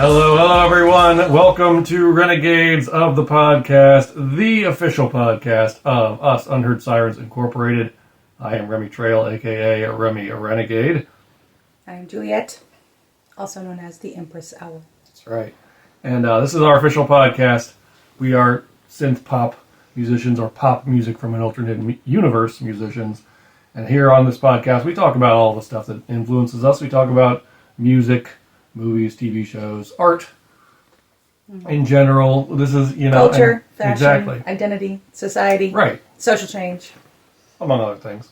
Hello everyone. Welcome to Renegades of the podcast, the official podcast of us, Unheard, Sirens Incorporated. I am Remy Trail, aka Remy a Renegade. I am Juliet, also known as the Empress Owl. That's right. And this is our official podcast. We are synth pop musicians, or pop music from an alternate universe musicians. And here on this podcast, we talk about all the stuff that influences us. We talk about music, movies, TV shows, art in general. This is, culture, fashion, exactly. Identity, society, right, social change, among other things.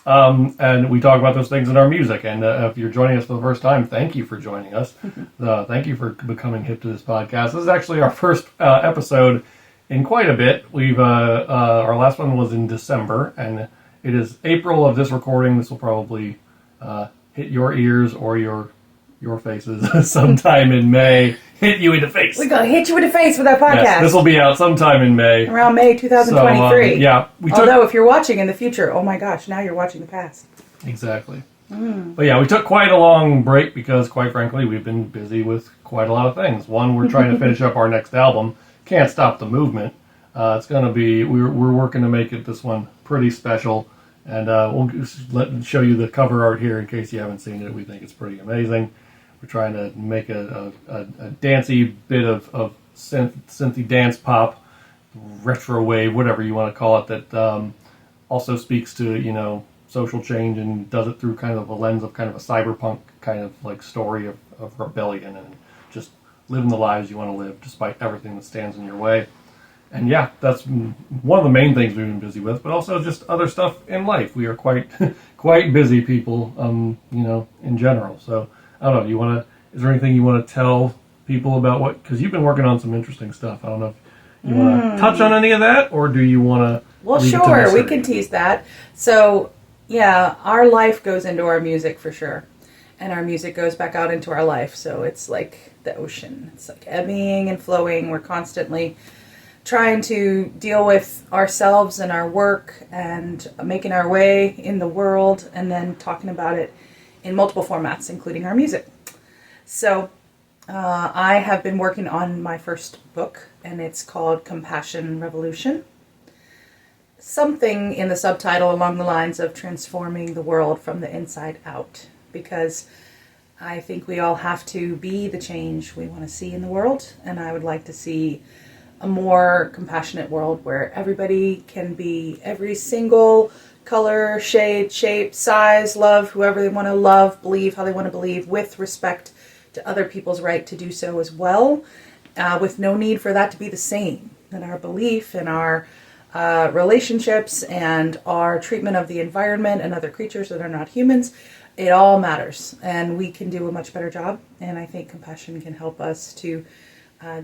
And we talk about those things in our music. And if you're joining us for the first time, thank you for joining us. Thank you for becoming hip to this podcast. This is actually our first episode in quite a bit. We've our last one was in December, and it is April of this recording. This will probably hit your ears or your faces sometime in May. Hit you in the face. We're going to hit you in the face with our podcast. Yes, this will be out sometime in May. Around May 2023. So, yeah. Although if you're watching in the future, oh my gosh, now you're watching the past. Exactly. But yeah, we took quite a long break because, quite frankly, we've been busy with quite a lot of things. One, we're trying to finish up our next album, Can't Stop the Movement. It's going to be, we're working to make it this one pretty special. And we'll show you the cover art here in case you haven't seen it. We think it's pretty amazing. We're trying to make a dancey bit of synthy dance pop, retro wave, whatever you want to call it, that also speaks to, social change and does it through kind of a lens of kind of a cyberpunk kind of like story of rebellion and just living the lives you want to live despite everything that stands in your way. And yeah, that's one of the main things we've been busy with, but also just other stuff in life. We are quite busy people, in general. So I don't know. Is there anything you want to tell people about because you've been working on some interesting stuff. I don't know if you want to touch on any of that, or do you want to? Well, sure, we can tease that. So yeah, our life goes into our music for sure, and our music goes back out into our life. So it's like the ocean. It's like ebbing and flowing. We're constantly trying to deal with ourselves and our work and making our way in the world, and then talking about it in multiple formats, including our music. So I have been working on my first book, and it's called Compassion Revolution. Something in the subtitle along the lines of transforming the world from the inside out, because I think we all have to be the change we want to see in the world, and I would like to see a more compassionate world where everybody can be every single color, shade, shape, size, love whoever they want to love, believe how they want to believe, with respect to other people's right to do so as well, with no need for that to be the same. And our belief and our relationships and our treatment of the environment and other creatures that are not humans, it all matters. And we can do a much better job. And I think compassion can help us to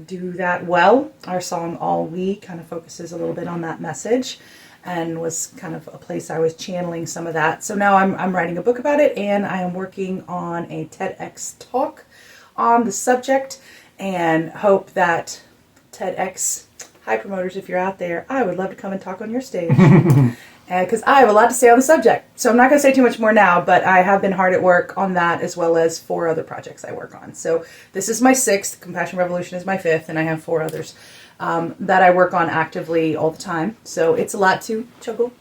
do that well. Our song All We kind of focuses a little bit on that message, and was kind of a place I was channeling some of that. So now I'm writing a book about it, and I am working on a TEDx talk on the subject, and hope that TEDx high promoters, if you're out there, I would love to come and talk on your stage. Because I have a lot to say on the subject. So I'm not going to say too much more now, but I have been hard at work on that, as well as 4 other projects I work on. So this is my 6th, Compassion Revolution is my 5th, and I have 4 others that I work on actively all the time. So it's a lot to juggle.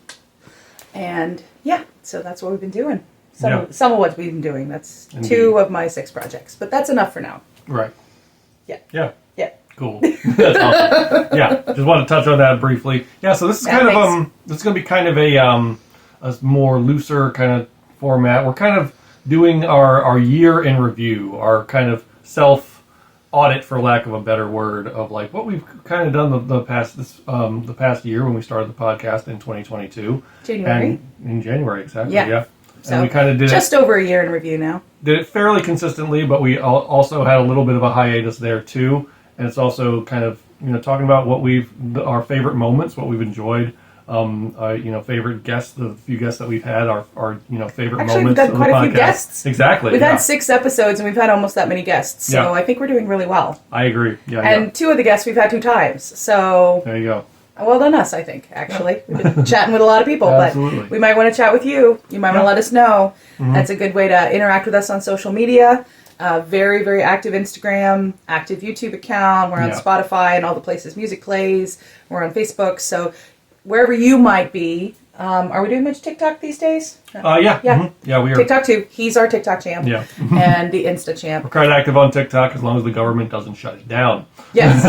And yeah, so that's what we've been doing. Some of what we've been doing. That's Indeed. 2 of my 6 projects. But that's enough for now. Right. Yeah. Yeah. Yeah. Cool. That's awesome. Yeah, just want to touch on that briefly. Yeah, so this is kind of this is going to be kind of a more looser kind of format. We're kind of doing our year in review, our kind of self audit, for lack of a better word, of like what we've kind of done the past year when we started the podcast in 2022. January. And in January, exactly. Yeah. Yeah. So and we kind of did just over a year in review now. Did it fairly consistently, but we also had a little bit of a hiatus there too. And it's also kind of, talking about what our favorite moments, what we've enjoyed, favorite guests, the few guests that we've had, our favorite moments. We've done quite a few guests. Exactly. We've had 6 episodes, and we've had almost that many guests. So I think we're doing really well. I agree. Yeah. And 2 of the guests we've had 2 times. So there you go. Well done us, I think, actually. We've been chatting with a lot of people, Absolutely. But we might want to chat with you. You might want to let us know. Mm-hmm. That's a good way to interact with us on social media. Very, very active Instagram, active YouTube account. We're on Spotify and all the places music plays. We're on Facebook. So wherever you might be, are we doing much TikTok these days? Yeah. Mm-hmm. Yeah, we are. TikTok too. He's our TikTok champ. Yeah. And the Insta champ. We're quite active on TikTok as long as the government doesn't shut it down. Yes.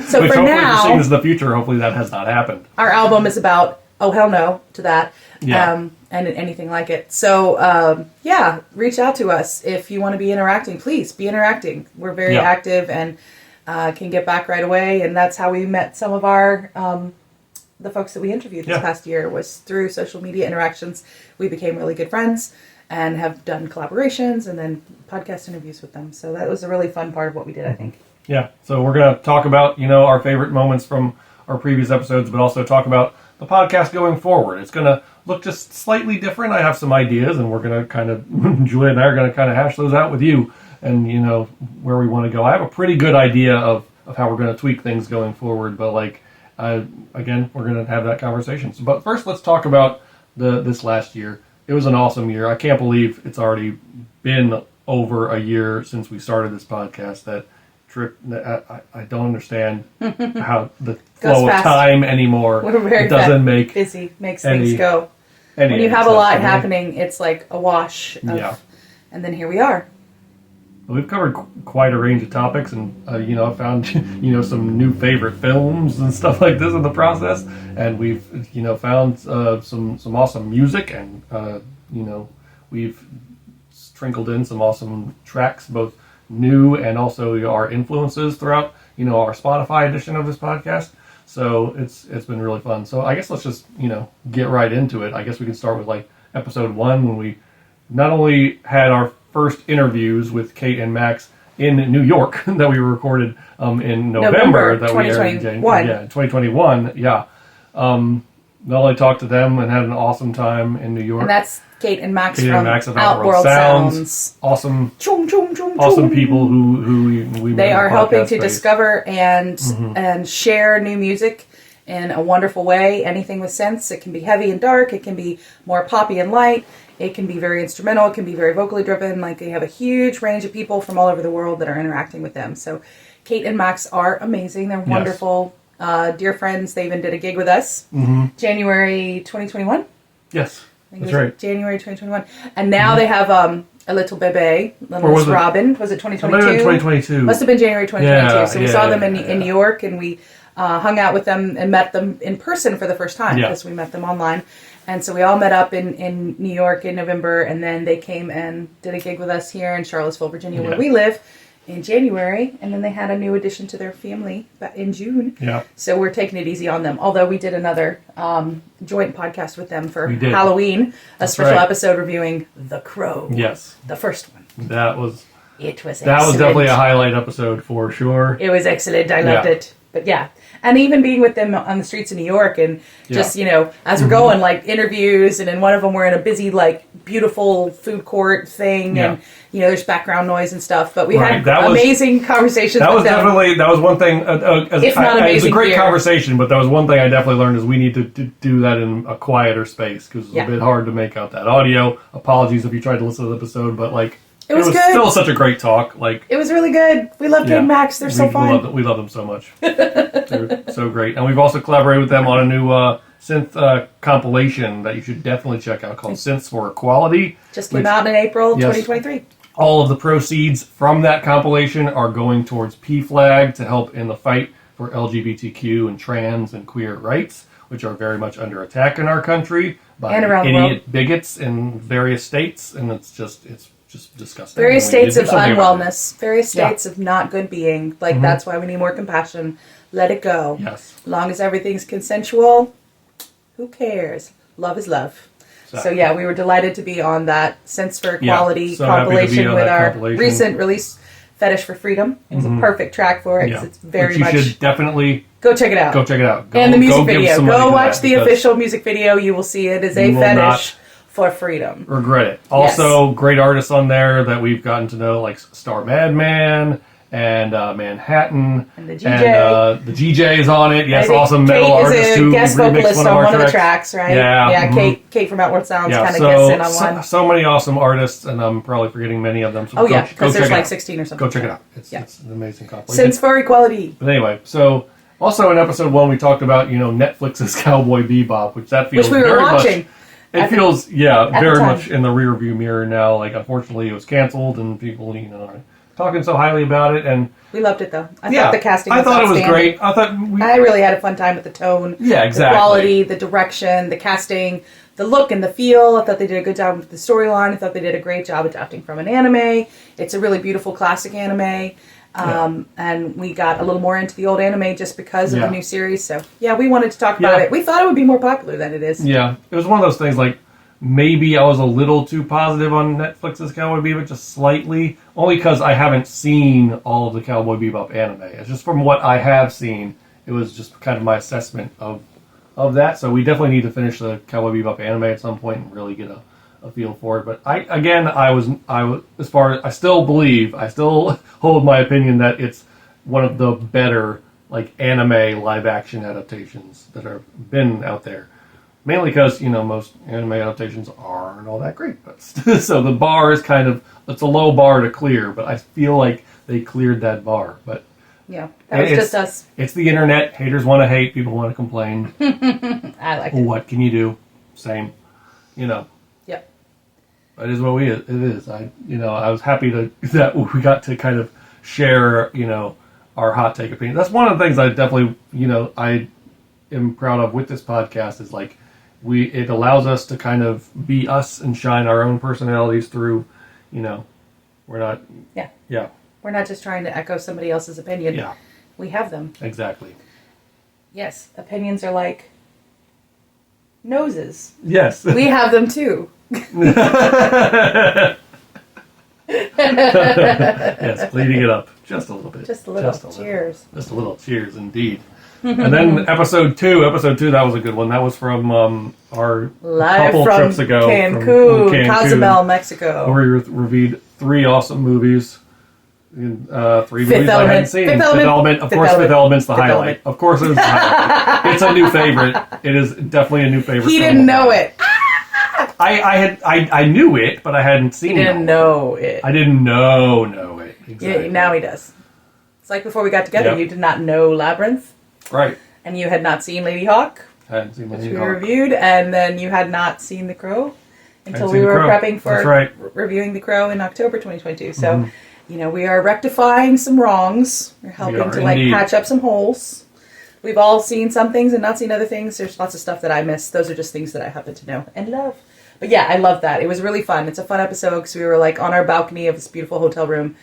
So Which for hopefully now, we're seeing this in the future. Hopefully that has not happened. our album is about, oh hell no to that. Yeah. And anything like it. So, reach out to us if you want to be interacting. Please be interacting. We're very active and can get back right away. And that's how we met some of our the folks that we interviewed this past year, was through social media interactions. We became really good friends and have done collaborations and then podcast interviews with them. So that was a really fun part of what we did, I think. Yeah. So we're going to talk about, our favorite moments from our previous episodes, but also talk about the podcast going forward. It's going to look just slightly different. I have some ideas, and we're going to kind of, Juliet and I are going to kind of hash those out with you and, where we want to go. I have a pretty good idea of how we're going to tweak things going forward, but again, we're going to have that conversation. So, but first, let's talk about this last year. It was an awesome year. I can't believe it's already been over a year since we started this podcast. I don't understand how the flow of time anymore. We're very busy, makes things go. When you have a lot happening, it's like a wash. And then here we are. We've covered quite a range of topics, and I found some new favorite films and stuff like this in the process, and we've found some awesome music, and we've sprinkled in some awesome tracks, both new and also our influences throughout our Spotify edition of this podcast. So it's been really fun. So I guess let's just get right into it. I guess we can start with episode 1, when we not only had our first interviews with Kate and Max in New York that we recorded in November that 2021. 2021. Yeah. Not only talked to them and had an awesome time in New York. And that's Kate and Max Kate from and Max of Outworld Sounds. Awesome. Chum, chum, chum, awesome chum. people who we They are helping to space. Discover and share new music in a wonderful way. Anything with synths. It can be heavy and dark. It can be more poppy and light. It can be very instrumental. It can be very vocally driven. They have a huge range of people from all over the world that are interacting with them. So Kate and Max are amazing. They're wonderful. Dear friends. They even did a gig with us. January 2021. Yes, that's right. January 2021. And now they have a little bebe, little Robin. Was it 2022? 2022. Must have been January 2022. Yeah, so we saw them in New York, and we hung out with them and met them in person for the first time, because we met them online. And so we all met up in New York in November, and then they came and did a gig with us here in Charlottesville, Virginia, where we live, in January. And then they had a new addition to their family in June. Yeah. So we're taking it easy on them. Although we did another joint podcast with them for Halloween, special episode reviewing The Crow. Yes. The first one. That was excellent. That was definitely a highlight episode for sure. It was excellent. I loved it. But and even being with them on the streets of New York, and just, as we're going, interviews, and in one of them we're in a busy, beautiful food court thing, and, there's background noise and stuff, but we had amazing conversations with them. That was one thing, if not amazing, it was a great conversation, but that was one thing I definitely learned, is we need to do that in a quieter space, because it's a bit hard to make out that audio. Apologies if you tried to listen to the episode, but, it was good. Still such a great talk. It was really good. We love Kate and Max. They're so fun. We love them so much. They're so great. And we've also collaborated with them on a new synth compilation that you should definitely check out, called Synths for Equality. Just came out in April 2023. All of the proceeds from that compilation are going towards PFLAG to help in the fight for LGBTQ and trans and queer rights, which are very much under attack in our country by idiot bigots in various states. And it's just disgusting. Various states of unwellness, various states of not good being. That's why we need more compassion. Let it go. Yes. As long as everything's consensual, who cares? Love is love. So we were delighted to be on that Synths for Equality compilation with our recent release, Fetish for Freedom. It was a perfect track for it, because it's very much... You should definitely... Go check it out. And the music video. Go watch the official music video. You will see it as a fetish for freedom. Regret it. Also, great artists on there that we've gotten to know, like Star Madman and Manhattan. And the GJ. And the GJ is on it. Yes, awesome metal Kate artist is a who guest remixed vocalist one on of one our of the tracks. tracks, right? Yeah, Yeah, Kate from Outworld Sounds kind of so, gets in on one. So many awesome artists, and I'm probably forgetting many of them. So because there's like 16 or something. Go check it out. It's an amazing compilation. Since for Equality. But anyway, so also in episode 1 we talked about Netflix's Cowboy Bebop, which we were very watching. Much, it feels very time. much in the rearview mirror now. Like unfortunately it was canceled, and people are talking so highly about it, and we loved it though. I thought the casting. I thought it was great. I really had a fun time with the tone. Yeah, exactly. The quality, the direction, the casting, the look and the feel. I thought they did a good job with the storyline. I thought they did a great job adapting from an anime. It's a really beautiful classic anime. And we got a little more into the old anime just because of the new series. So we wanted to talk about it. We thought it would be more popular than it is. Yeah, it was one of those things like maybe I was a little too positive on Netflix's Cowboy Bebop, just slightly, only because I haven't seen all of the Cowboy Bebop anime. It's just from what I have seen, it was just kind of my assessment of that. So we definitely need to finish the Cowboy Bebop anime at some point and really get a feel for it. But I still hold my opinion that it's one of the better like anime live action adaptations that have been out there. Mainly because, most anime adaptations aren't all that great. But so the bar is it's a low bar to clear, but I feel like they cleared that bar. But yeah, that was just us. It's the internet. Haters want to hate. People want to complain. I like it. What can you do? Same. Yep. It is what it is. I was happy that we got to kind of share, our hot take opinion. That's one of the things I definitely, I am proud of with this podcast is like, it allows us to kind of be us and shine our own personalities through, we're not... Yeah. We're not just trying to echo somebody else's opinion. Yeah. We have them. Exactly. Yes. Opinions are like noses. Yes. We have them too. Yes, bleeding it up just a little bit. Just a little. Cheers. Just a little. Cheers, indeed. And then episode 2, that was a good one. That was from our couple trips ago. Cancun, Cozumel, Mexico. Where we reviewed 3 awesome movies. 3 movies I hadn't seen. Fifth Element. Of course, Fifth Element's the highlight. Of course it was the highlight. It's a new favorite. It is definitely a new favorite. He didn't know it. I knew it, but I hadn't seen it. He didn't know it. I didn't know it. Exactly. Yeah, now he does. It's like before we got together, you did not know Labyrinth. Right. And you had not seen Ladyhawk. I hadn't seen Ladyhawk. Which we reviewed, and then you had not seen The Crow until we were prepping for reviewing The Crow in October 2022. So, we are rectifying some wrongs. We're helping to patch up some holes. We've all seen some things and not seen other things. There's lots of stuff that I missed. Those are just things that I happen to know and love. But yeah, I love that. It was really fun. It's a fun episode because we were on our balcony of this beautiful hotel room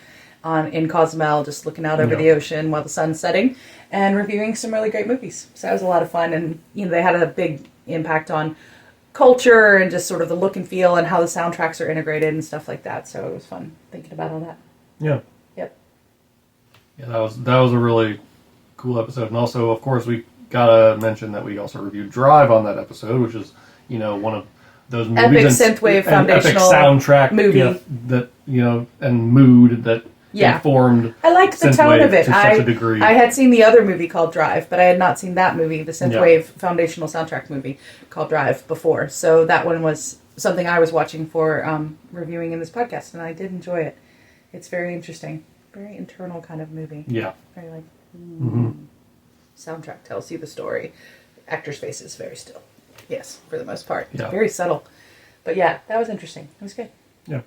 in Cozumel, just looking out over the ocean while the sun's setting and reviewing some really great movies. So that was a lot of fun. And, they had a big impact on culture and just sort of the look and feel and how the soundtracks are integrated and stuff like that. So it was fun thinking about all that. Yeah. Yep. Yeah, that was a really cool episode. And also, of course, we gotta mention that we also reviewed Drive on that episode, which is, one of those movies. Epic Synthwave foundational epic soundtrack movie. That, and mood that informed I liked the tone of it. To such a degree. I had seen the other movie called Drive, but I had not seen that movie, the Synthwave foundational soundtrack movie called Drive, before. So that one was something I was watching for reviewing in this podcast, and I did enjoy it. It's very interesting. Very internal kind of movie. Yeah. Very soundtrack tells you the story. Actors' faces very still. Yes, for the most part. Yeah. Very subtle. But yeah, that was interesting. It was good. Yeah.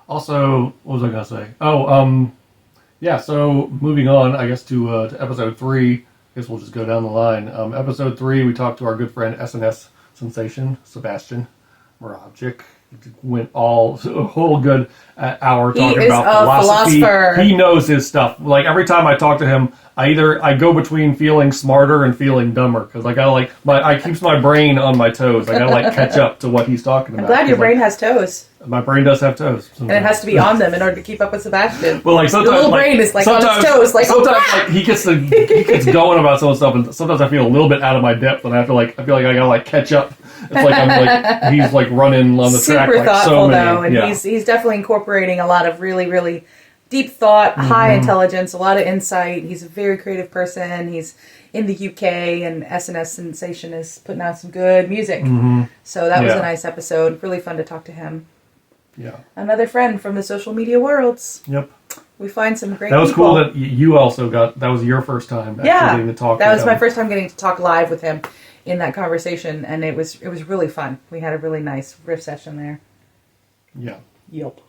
Also, what was I going to say? So moving on, I guess, to episode 3. I guess we'll just go down the line. Episode 3, we talked to our good friend SNS sensation, Sebastian Moravchik. Went a whole good hour talking about philosophy. Philosopher. He knows his stuff. Like every time I talk to him, I go between feeling smarter and feeling dumber because I gotta I keeps my brain on my toes. I gotta catch up to what he's talking about. I'm glad your brain has toes. My brain does have toes, sometimes. And it has to be on them in order to keep up with Sebastian. Well, sometimes your little brain is on its toes. Sometimes he gets going about some stuff, and sometimes I feel a little bit out of my depth, and I feel like I gotta catch up like he's like running on the track super like thoughtful so many. though, and he's definitely incorporating a lot of really, really deep thought, high intelligence, a lot of insight. He's a very creative person. He's in the UK, and S&S Sensation is putting out some good music. So that was a nice episode. Really fun to talk to him. Yeah. Another friend from the social media worlds. Yep. We find some great That was people. cool that you also got, that was your first time actually getting to talk to him. That was my first time getting to talk live with him in that conversation, and it was really fun. We had a really nice riff session there. Yeah. Yep.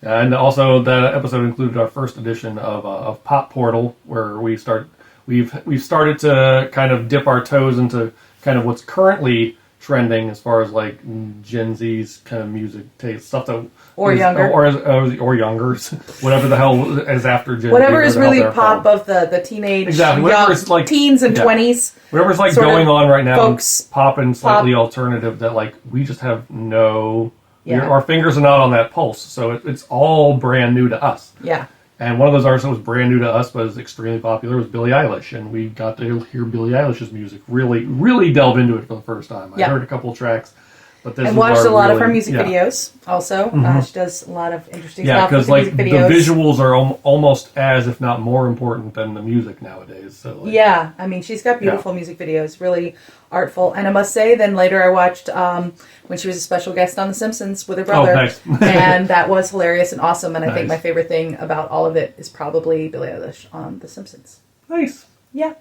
And also that episode included our first edition of Pop Portal, where we've started to kind of dip our toes into kind of what's currently trending as far as like Gen Z's kind of music taste, stuff that or younger or youngers, whatever the hell is after Gen Z. Whatever is really pop of the teenage, exactly. Whatever's like teens and 20s. Whatever's like going on right now, folks, pop and slightly alternative. That like we just have no. Yeah. Our fingers are not on that pulse, so it's all brand new to us. Yeah. And one of those artists that was brand new to us, but was extremely popular, was Billie Eilish, and we got to hear Billie Eilish's music, really delve into it for the first time. I heard a couple tracks, but this and watched a lot of her music videos. Also, she does a lot of interesting stuff. Yeah, because like the visuals are almost as, if not more important than the music nowadays. So like, yeah, I mean, she's got beautiful music videos, really artful. And I must say, then later I watched when she was a special guest on The Simpsons with her brother. Oh, nice. And that was hilarious and awesome. And I think my favorite thing about all of it is probably Billie Eilish on The Simpsons. Nice. Yeah.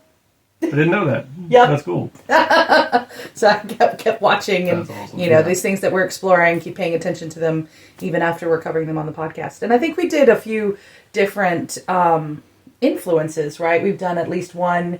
I didn't know that. Yeah, that's cool. So I kept watching, and awesome. you know, these things that we're exploring, keep paying attention to them even after we're covering them on the podcast. And I think we did a few different influences, right? We've done at least one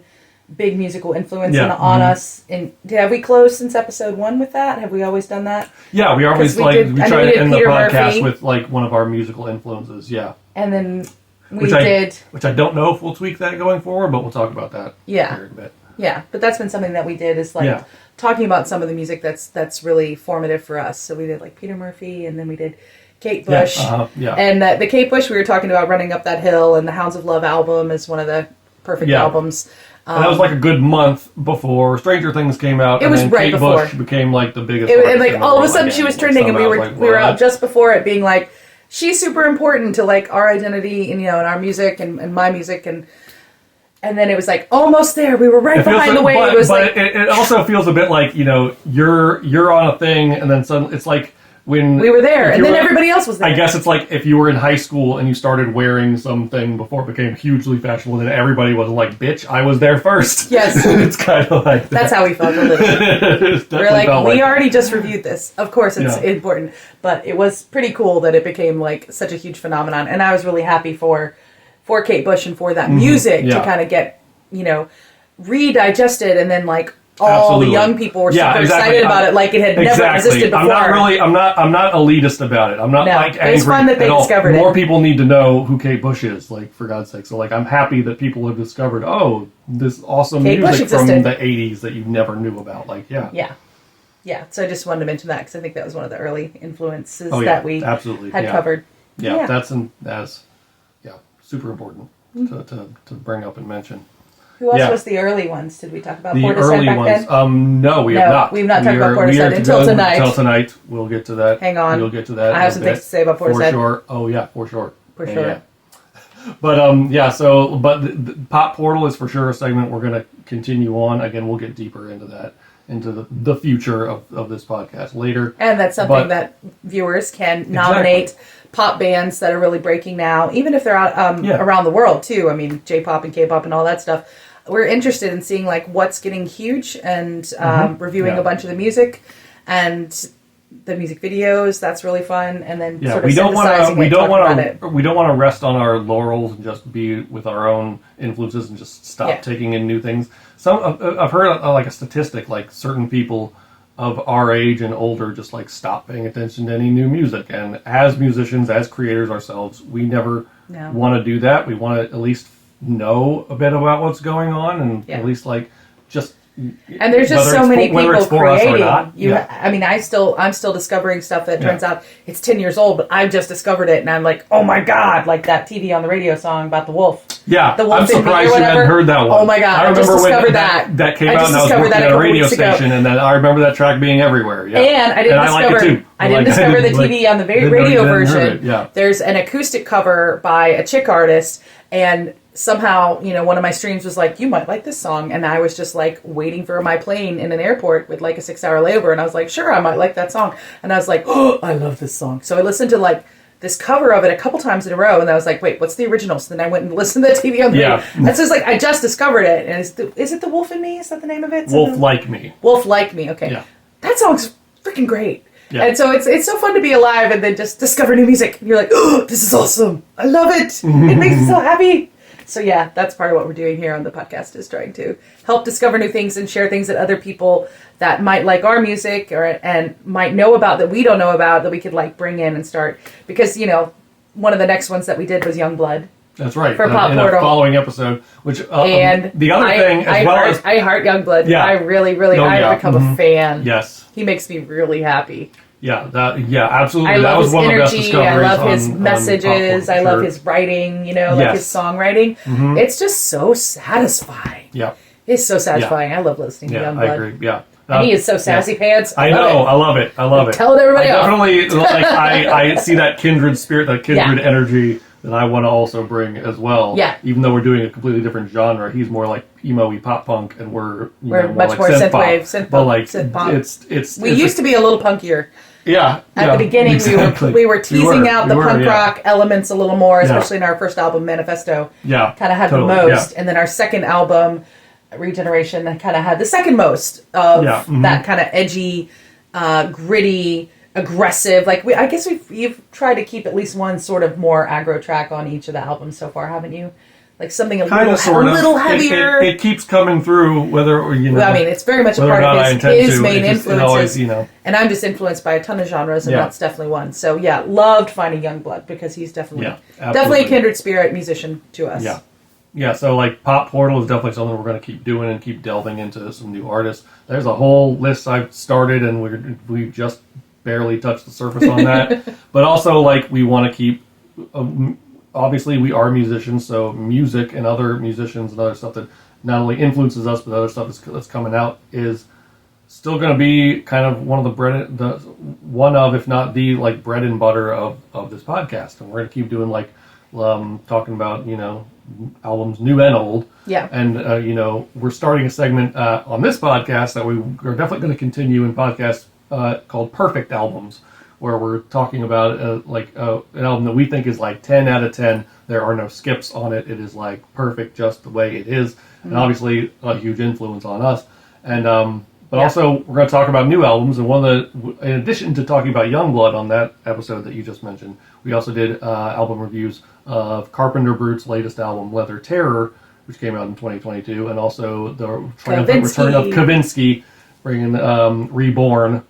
big musical influence on us. And have we closed since episode 1 with that? Have we always done that? Yeah, we always we try to end the podcast with like one of our musical influences. Yeah, and then. Which I don't know if we'll tweak that going forward, but we'll talk about that here in a bit. Yeah, but that's been something that we did is like talking about some of the music that's really formative for us. So we did like Peter Murphy, and then we did Kate Bush. And the Kate Bush we were talking about, Running Up That Hill, and the Hounds of Love album is one of the perfect albums. And that was like a good month before Stranger Things came out. It was right before. Bush became like the biggest. And like all of a sudden she was trending, and we were out just before it, being like, she's super important to like our identity and, you know, and our music and my music, and then it was like almost there. We were right behind the wave. It also feels a bit like, you know, you're on a thing, and then suddenly it's like when we were there, and then everybody else was there. I guess it's like if you were in high school and you started wearing something before it became hugely fashionable, then everybody was like, "Bitch, I was there first." Yes, it's kind of like that. That's how we felt a little. We're like, we already just reviewed this. Of course, it's important, but it was pretty cool that it became like such a huge phenomenon, and I was really happy for Kate Bush and for that music to kind of get, you know, redigested, and then like. All the young people were super excited about it, like it had never existed before. I'm not elitist about it. I'm not like angry. It's fun that they discovered it. More people need to know who Kate Bush is, like, for God's sake. So like, I'm happy that people have discovered, this awesome music from the 80s that you never knew about. Like, yeah. So I just wanted to mention that because I think that was one of the early influences that we had covered. Yeah, that's super important to bring up and mention. Who else was the early ones? Did we talk about the Portishead early back ones? then? No, we have not. We've not talked about Portishead until tonight. Until tonight, we'll get to that. Hang on, we'll get to that. I have some things to say about Portishead. For sure. Oh yeah, for sure. For sure. Yeah. But So, the Pop Portal is for sure a segment we're going to continue on. Again, we'll get deeper into that, into the future of this podcast later. And that's something that viewers can nominate. Pop bands that are really breaking now, even if they're out around the world too. I mean, J-pop and K-pop and all that stuff. We're interested in seeing like what's getting huge and reviewing a bunch of the music and the music videos. That's really fun. And then sort of we don't want to rest on our laurels and just be with our own influences and just stop taking in new things. I've heard like a statistic, like certain people of our age and older just like stop paying attention to any new music. And as musicians, as creators ourselves, we never want to do that. We want to at least know a bit about what's going on, and at least like just And there's just whether so many whether people it's for us or creating. not. I mean, I'm still discovering stuff that turns out it's 10 years old, but I've just discovered it, and I'm like, oh my god, like that TV on the radio song about the wolf. Yeah, the wolf I'm surprised you hadn't heard that one. Oh my god, I just discovered that. That came out, and I was working at a radio station, and then I remember that track being everywhere. Yeah. And I didn't discover. Like it too. I didn't discover the TV on the radio version. Yeah. There's an acoustic cover by a chick artist, and somehow, one of my streams was like, you might like this song. And I was just like waiting for my plane in an airport with like a 6-hour layover. And I was like, sure, I might like that song. And I was like, oh, I love this song. So I listened to like this cover of it a couple times in a row. And I was like, wait, what's the original? So then I went and listened to the TV on the radio. That's just like, I just discovered it. And is it The Wolf in Me? Is that the name of it? Wolf Like Me. Wolf Like Me. Okay. Yeah. That song's freaking great. Yeah. And so it's so fun to be alive and then just discover new music. And you're like, oh, this is awesome. I love it. It makes me so happy. So yeah, that's part of what we're doing here on the podcast, is trying to help discover new things and share things that other people that might like our music and might know about that we don't know about, that we could like bring in and start. Because, one of the next ones that we did was Yungblud. That's right. For Pop in Portal. a following episode, which and the other thing as well as I heart Yungblud. Yeah. I really, really, I've become a fan. Yes. He makes me really happy. Yeah, absolutely. I that love was his one energy. of the best discoveries. I love his on messages. I love his writing. Like his songwriting. Mm-hmm. It's just so satisfying. Yeah, it's so satisfying. I love listening to Yungblud. I agree. Yeah, and he is so sassy pants. I know. I love it. I love it. Telling everybody off. Definitely, I see that kindred spirit, that kindred energy that I want to also bring as well. Yeah. Even though we're doing a completely different genre, he's more like emo-y pop punk, and we're much like more synthwave, synth pop. But like synth pop. We used to be a little punkier. Yeah. At the beginning, exactly. we were teasing out the punk rock elements a little more, especially in our first album, Manifesto. Yeah. Kind of had the most. And then our second album, Regeneration, kind of had the second most of that kind of edgy, gritty, aggressive. Like I guess you've tried to keep at least one sort of more aggro track on each of the albums so far, haven't you? Like something a little heavier. It keeps coming through, whether or Well, I mean, it's very much a part of his main influences. Always, And I'm just influenced by a ton of genres, and that's definitely one. So yeah, loved finding Yungblud because he's definitely a kindred spirit musician to us. Yeah. Yeah, so like Pop Portal is definitely something we're going to keep doing and keep delving into some new artists. There's a whole list I've started, and we've just barely touched the surface on that. But also, like, we want to keep. Obviously, we are musicians, so music and other musicians and other stuff that not only influences us, but other stuff that's coming out is still going to be kind of one of if not the like bread and butter of this podcast. And we're going to keep doing like talking about albums new and old. Yeah. And we're starting a segment on this podcast that we are definitely going to continue in podcasts called Perfect Albums, where we're talking about an album that we think is like 10 out of 10. There are no skips on it. It is like perfect just the way it is. Mm-hmm. And obviously a huge influence on us. And but also we're going to talk about new albums. And in addition to talking about Yungblud on that episode that you just mentioned, we also did album reviews of Carpenter Brut's latest album, Leather Terror, which came out in 2022, and also the triumphant return of Kavinsky, bringing Reborn.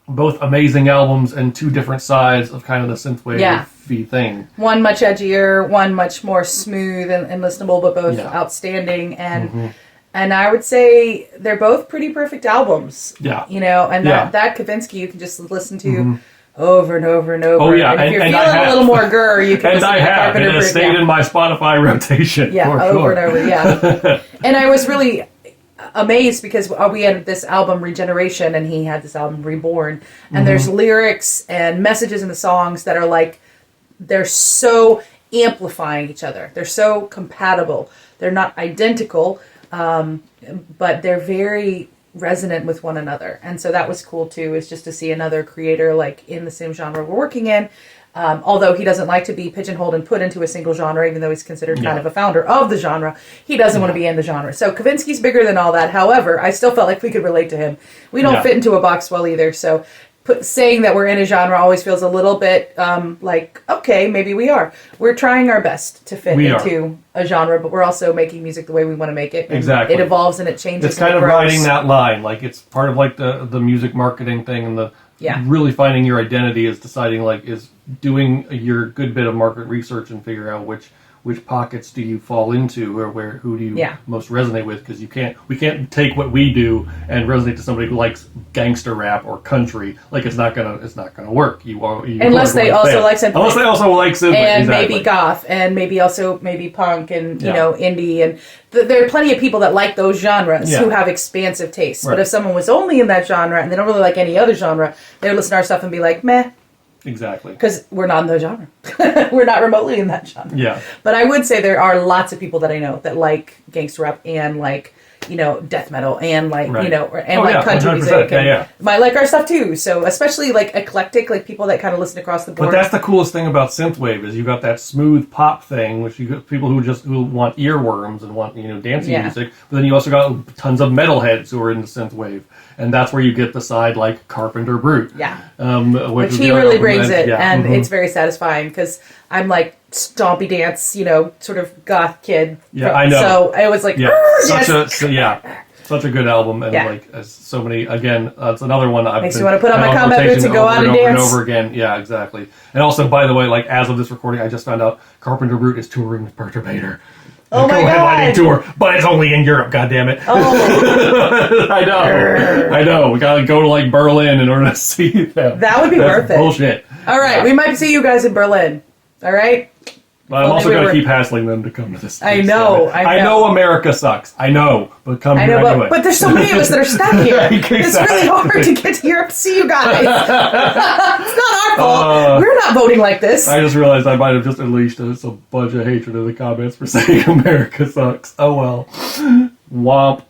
Both amazing albums and two different sides of kind of the synthwave thing. One much edgier, one much more smooth and listenable, but both outstanding. And and I would say they're both pretty perfect albums. Yeah. And that Kavinsky you can just listen to over and over and over. Oh, yeah. And if you're feeling a little more grur, you can listen to Carpenter. And it stayed in my Spotify rotation. Yeah, over and over, yeah. And I was really amazed because we had this album Regeneration and he had this album Reborn, and there's lyrics and messages in the songs that are like, they're so amplifying each other. They're so compatible. They're not identical, but they're very resonant with one another. And so that was cool too, is just to see another creator like in the same genre we're working in. Although he doesn't like to be pigeonholed and put into a single genre, even though he's considered kind of a founder of the genre, he doesn't want to be in the genre. So Kavinsky's bigger than all that. However, I still felt like we could relate to him. We don't fit into a box well either. So saying that we're in a genre always feels a little bit like, okay, maybe we are. We're trying our best to fit into a genre, but we're also making music the way we want to make it. Exactly. It evolves and it changes. It's kind of riding that line. Like, it's part of like the music marketing thing, and really finding your identity is deciding is doing your good bit of market research and figure out which pockets do you fall into, or who do you Yeah. most resonate with? Because we can't take what we do and resonate to somebody who likes gangster rap or country. Like it's not gonna work. Unless they also like synthwave. Unless they also like synthwave, and exactly. maybe goth, and maybe punk, and Yeah. indie, and there are plenty of people that like those genres Yeah. who have expansive tastes. Right. But if someone was only in that genre and they don't really like any other genre, they would listen to our stuff and be like, meh. Exactly. Because we're not in the genre. We're not remotely in that genre. Yeah. But I would say there are lots of people that I know that like gangster rap and like, death metal and like, Right. Country 100%. music. And Yeah. might like our stuff too. So especially like eclectic, like people that kind of listen across the board. But that's the coolest thing about synthwave is you got that smooth pop thing, which you got people who want earworms and want dancing music. But then you also got tons of metalheads who are into synthwave, and that's where you get the side like Carpenter Brut. Yeah, which he really brings it, and mm-hmm. it's very satisfying because I'm like stompy dance, sort of goth kid. I know. So I was like, such a good album, and like so many. Again, it's another one I've makes been you want to put on my combat boots and go out and over dance and over again. Yeah, exactly. And also, by the way, like as of this recording, I just found out Carpenter Brut is touring with Perturbator. Oh my co-headlining tour, but it's only in Europe. God damn it! Oh, I know. We gotta go to like Berlin in order to see them. That would be worth it. Bullshit. All right, we might see you guys in Berlin. All right. But I'm also going to keep hassling them to come to this. I know. I know America sucks. I know, but come here anyway. But there's so many of us that are stuck here. Exactly. It's really hard to get to Europe to see you guys. It's not our fault. We're not voting like this. I just realized I might have just unleashed a bunch of hatred in the comments for saying America sucks. Oh well. Womp.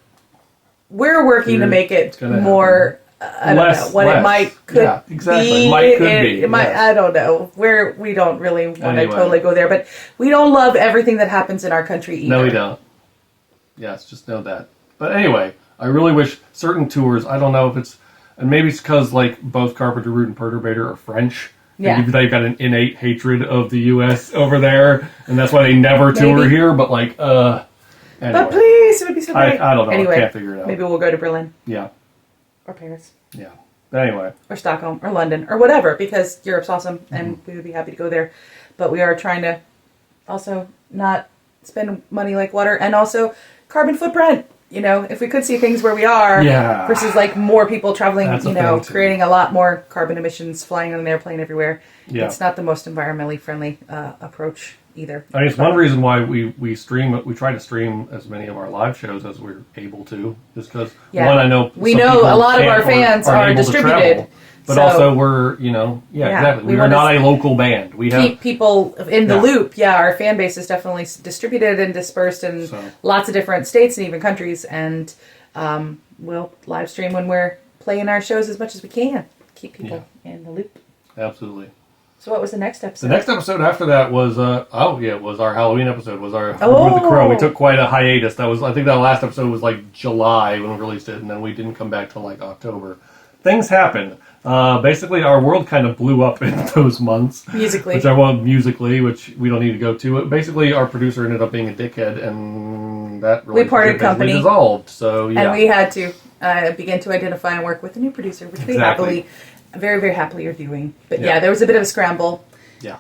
We're working to make it more... I don't know what it could exactly. be. Might could be. It might. I don't know. We don't really want to Anyway. totally go there, but we don't love everything that happens in our country either. No, we don't. Yes, just know that. But anyway, I really wish certain tours. I don't know if it's, and maybe it's because like both Carpenter Brut and Perturbator are French. Yeah. Maybe they've got an innate hatred of the U.S. over there, and that's why they never tour here. But like, anyway. But please, it would be so great. I don't know. Anyway, I can't figure it out. Maybe we'll go to Berlin. Yeah. Or Paris. Yeah. But anyway. Or Stockholm. Or London. Or whatever. Because Europe's awesome. And we would be happy to go there. But we are trying to also not spend money like water. And also carbon footprint. If we could see things where we are. Yeah. Versus like more people traveling, That's creating a lot more carbon emissions, flying on an airplane everywhere. Yeah. It's not the most environmentally friendly approach either. I mean, it's one reason why we stream. We try to stream as many of our live shows as we're able to, just because one, I know we know a lot of our fans are distributed, but also we're exactly. We are not a local band. We keep people in the loop. Yeah, our fan base is definitely distributed and dispersed in lots of different states and even countries, and we'll live stream when we're playing our shows as much as we can. Keep people in the loop. Absolutely. So what was the next episode? The next episode after that was was our Halloween episode. Was our with the Crow. We took quite a hiatus. I think that last episode was like July when we released it, and then we didn't come back till like October. Things happened. Basically, our world kind of blew up in those months. Musically, which we don't need to go to. Basically, our producer ended up being a dickhead, and that really we parted company, dissolved. So and we had to begin to identify and work with a new producer, which we happily. Very, very happily are doing. But there was a bit of a scramble. Yeah.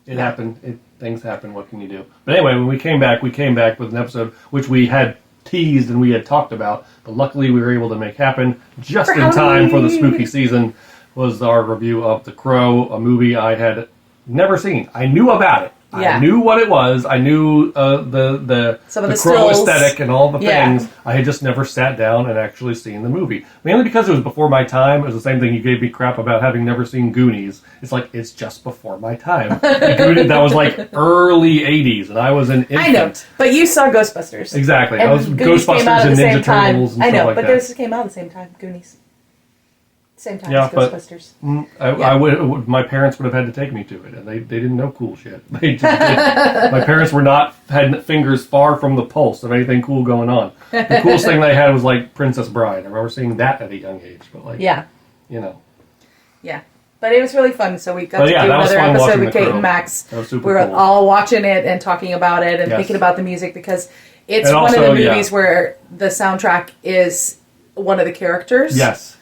It happened. Things happen. What can you do? But anyway, when we came back with an episode which we had teased and we had talked about, but luckily we were able to make happen just in time for the spooky season, was our review of The Crow, a movie I had never seen. I knew about it. I knew what it was. I knew the Crow aesthetic and all the things. I had just never sat down and actually seen the movie. Mainly because it was before my time. It was the same thing you gave me crap about having never seen Goonies. It's like, it's just before my time. That was like early 80s, and I was an infant. I know, but you saw Ghostbusters. Exactly. And I was Ghostbusters and Ninja Turtles and stuff like that. I know, but those came out at the same time, Goonies. Same time as Ghostbusters. My parents would have had to take me to it, and they didn't know cool shit. They just didn't. My parents had fingers far from the pulse of anything cool going on. The coolest thing they had was like Princess Bride. I remember seeing that at a young age, but Yeah, but it was really fun. So we got to do another episode with Kate and Max. That was super we were cool. all watching it and talking about it and thinking about the music because it's one of the movies where the soundtrack is one of the characters. Yes.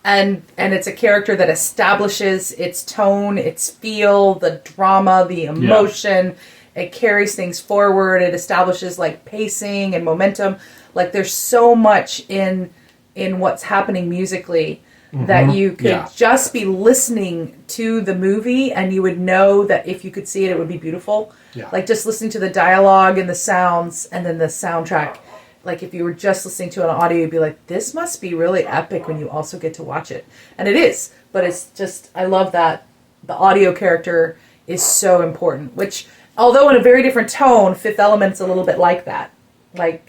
And it's a character that establishes its tone, its feel, the drama, the emotion, it carries things forward. It establishes like pacing and momentum. Like there's so much in what's happening musically that you could just be listening to the movie and you would know that if you could see it, it would be beautiful. Yeah. Like just listening to the dialogue and the sounds and then the soundtrack. Like if you were just listening to an audio, you'd be like, this must be really epic when you also get to watch it. And it is, but it's just, I love that the audio character is so important, which although in a very different tone, Fifth Element's a little bit like that. Like,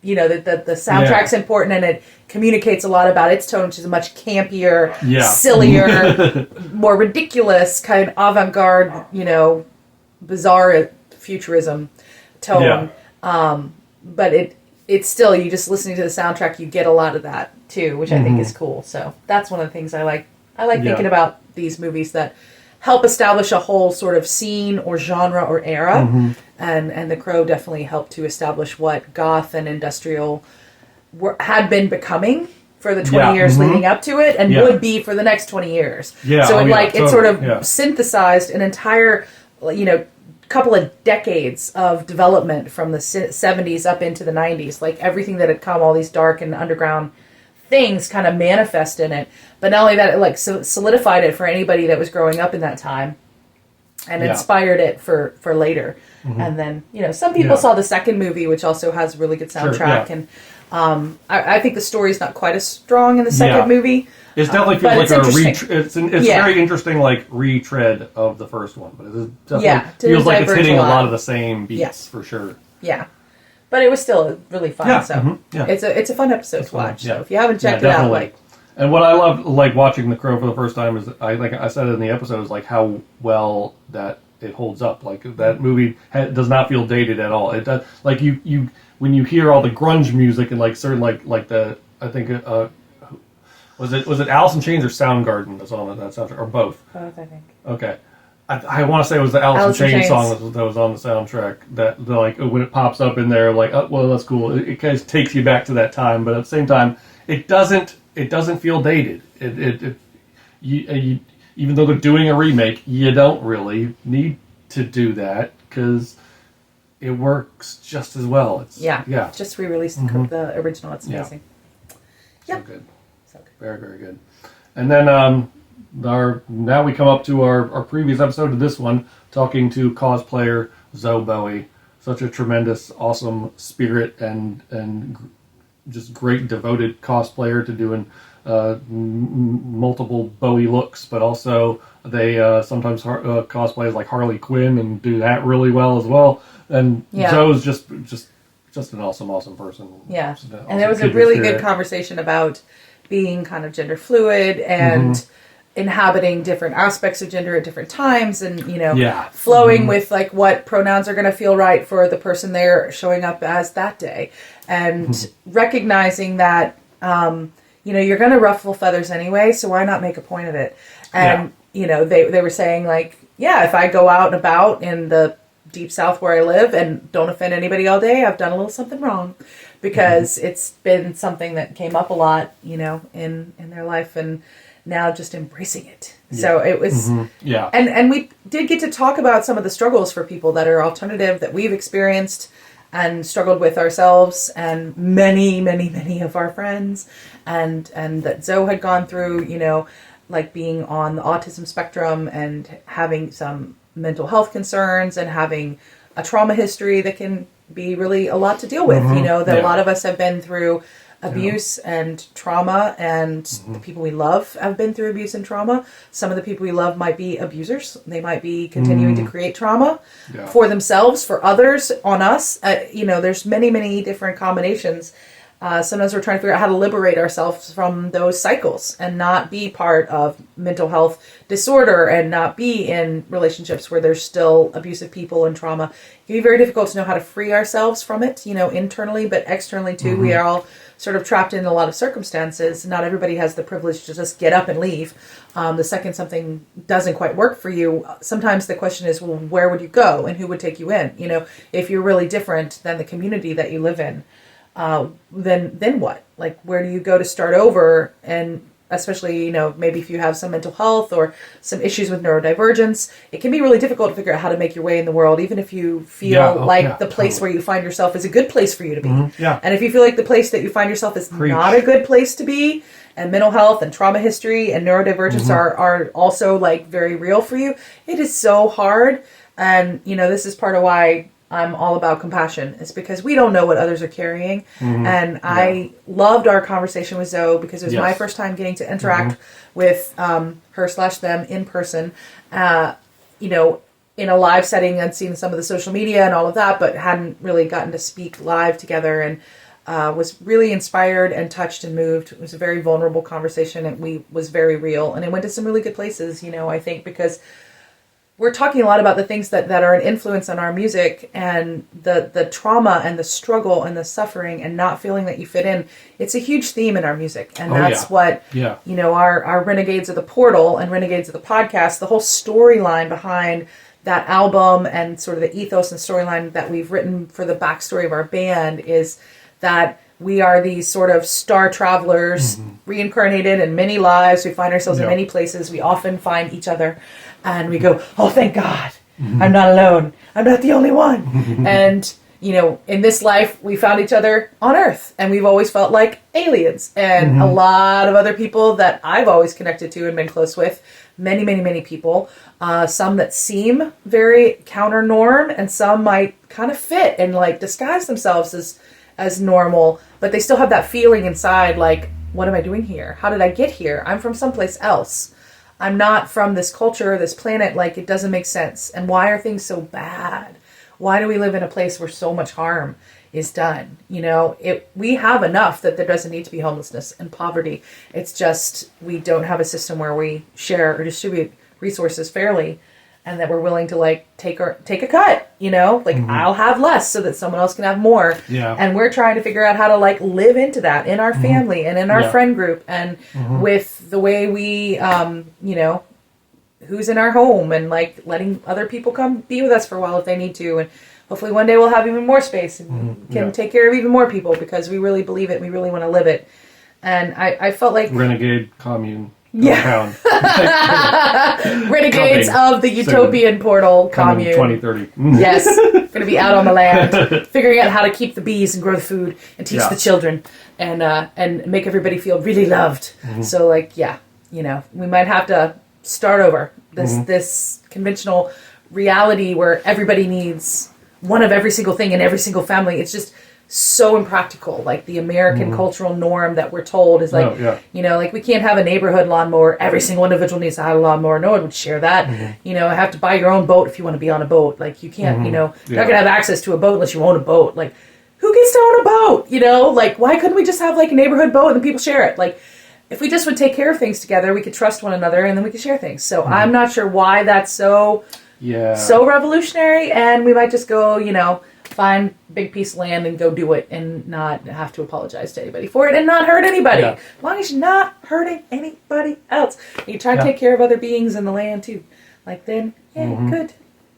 you know, the soundtrack's important and it communicates a lot about its tone, which is a much campier, sillier, more ridiculous, kind of avant-garde, you know, bizarre futurism tone. Yeah. But it's still, you just listening to the soundtrack, you get a lot of that too, which I think is cool. So that's one of the things I like. I like thinking about these movies that help establish a whole sort of scene or genre or era. And The Crow definitely helped to establish what goth and industrial had been becoming for the 20 years leading up to it and would be for the next 20 years. So it sort of synthesized an entire, you know, couple of decades of development from the 70s up into the 90s. Like everything that had come, all these dark and underground things kind of manifest in it. But not only that, it like solidified it for anybody that was growing up in that time and inspired it for later. And then, you know, some people saw the second movie, which also has a really good soundtrack. And I think the story's not quite as strong in the second movie. It definitely feels like it's very interesting, like retread of the first one, but it definitely feels like it's hitting a lot of the same beats for sure. Yeah, but it was still really fun. So it's a fun episode to watch. So if you haven't checked it out, like. And what I love, like watching The Crow for the first time, is I said it in the episode, is like how well that it holds up. Like that movie does not feel dated at all. It does, like you when you hear all the grunge music and like certain like the I think was it Alice in Chains or Soundgarden that's on that soundtrack, or both? Both, I think. Okay. I want to say it was the Alice in Chains song that was on the soundtrack. That like when it pops up in there, like oh, well that's cool. It kind of takes you back to that time, but at the same time, it doesn't feel dated. You, even though they're doing a remake, you don't really need to do that because it works just as well. It's just re-released the original. It's amazing. So good. Very, very good. And then now we come up to our previous episode of this one, talking to cosplayer Zoe Bowie. Such a tremendous, awesome spirit and just great devoted cosplayer to doing multiple Bowie looks, but also they sometimes cosplay as like Harley Quinn and do that really well as well. And Zoe's just an awesome person. Yeah, and there was a really good conversation about being kind of gender fluid and inhabiting different aspects of gender at different times, and flowing with like what pronouns are going to feel right for the person they're showing up as that day, and recognizing that you're going to ruffle feathers anyway, so why not make a point of it? And they were saying like, if I go out and about in the deep south where I live and don't offend anybody all day, I've done a little something wrong, because it's been something that came up a lot, in their life, and now just embracing it. So it was, and we did get to talk about some of the struggles for people that are alternative that we've experienced and struggled with ourselves, and many, many, many of our friends, and that Zoe had gone through, like being on the autism spectrum and having some mental health concerns and having a trauma history that can be really a lot to deal with. A lot of us have been through abuse and trauma, and the people we love have been through abuse and trauma. Some of the people we love might be abusers. They might be continuing to create trauma for themselves, for others, on us. There's many, many different combinations. Sometimes we're trying to figure out how to liberate ourselves from those cycles and not be part of mental health disorder and not be in relationships where there's still abusive people and trauma. It can be very difficult to know how to free ourselves from it, internally, but externally too. We are all sort of trapped in a lot of circumstances. Not everybody has the privilege to just get up and leave. The second something doesn't quite work for you, sometimes the question is, well, where would you go and who would take you in? If you're really different than the community that you live in, then what? Like, where do you go to start over and especially, maybe if you have some mental health or some issues with neurodivergence, it can be really difficult to figure out how to make your way in the world, even if you feel the place where you find yourself is a good place for you to be. Yeah. And if you feel like the place that you find yourself is not a good place to be, and mental health and trauma history and neurodivergence are also like very real for you, it is so hard. And, this is part of why I'm all about compassion. It's because we don't know what others are carrying. And I loved our conversation with Zoe because it was my first time getting to interact with her/them in person, in a live setting. I'd seen some of the social media and all of that, but hadn't really gotten to speak live together, and was really inspired and touched and moved. It was a very vulnerable conversation, and was very real. And it went to some really good places, I think, because we're talking a lot about the things that are an influence on our music, and the trauma and the struggle and the suffering and not feeling that you fit in. It's a huge theme in our music. And that's what, our Renegades of the Portal and Renegades of the Podcast, the whole storyline behind that album and sort of the ethos and storyline that we've written for the backstory of our band is that we are these sort of star travelers reincarnated in many lives. We find ourselves in many places. We often find each other. And we go, oh, thank God, I'm not alone. I'm not the only one. And, in this life, we found each other on Earth. And we've always felt like aliens. And a lot of other people that I've always connected to and been close with, many, many, many people. Some that seem very counter norm, and some might kind of fit and like disguise themselves as normal. But they still have that feeling inside like, what am I doing here? How did I get here? I'm from someplace else. I'm not from this culture, this planet, like it doesn't make sense. And why are things so bad? Why do we live in a place where so much harm is done? We have enough that there doesn't need to be homelessness and poverty. It's just we don't have a system where we share or distribute resources fairly, and that we're willing to like take a cut, I'll have less so that someone else can have more. Yeah. And we're trying to figure out how to like live into that in our family and in our friend group and with the way we, who's in our home, and like letting other people come be with us for a while if they need to. And hopefully one day we'll have even more space and can take care of even more people because we really believe it and we really want to live it. And I felt like Renegade commune. Yeah. Renegades of the Utopian Portal commune. 2030. Yes. Going to be out on the land, figuring out how to keep the bees and grow the food and teach the children and make everybody feel really loved. So we might have to start over this conventional reality where everybody needs one of every single thing in every single family. It's just so impractical. Like the American cultural norm that we're told is like, like we can't have a neighborhood lawnmower. Every single individual needs to have a lawnmower. No one would share that. Have to buy your own boat if you want to be on a boat. Like you can't, you're not going to have access to a boat unless you own a boat. Like who gets to own a boat? Like why couldn't we just have like a neighborhood boat and then people share it? Like if we just would take care of things together, we could trust one another and then we could share things. So I'm not sure why that's so revolutionary, and we might just go, find a big piece of land and go do it and not have to apologize to anybody for it and not hurt anybody. As long as you're not hurting anybody else. And you try to take care of other beings in the land too. Like then, good.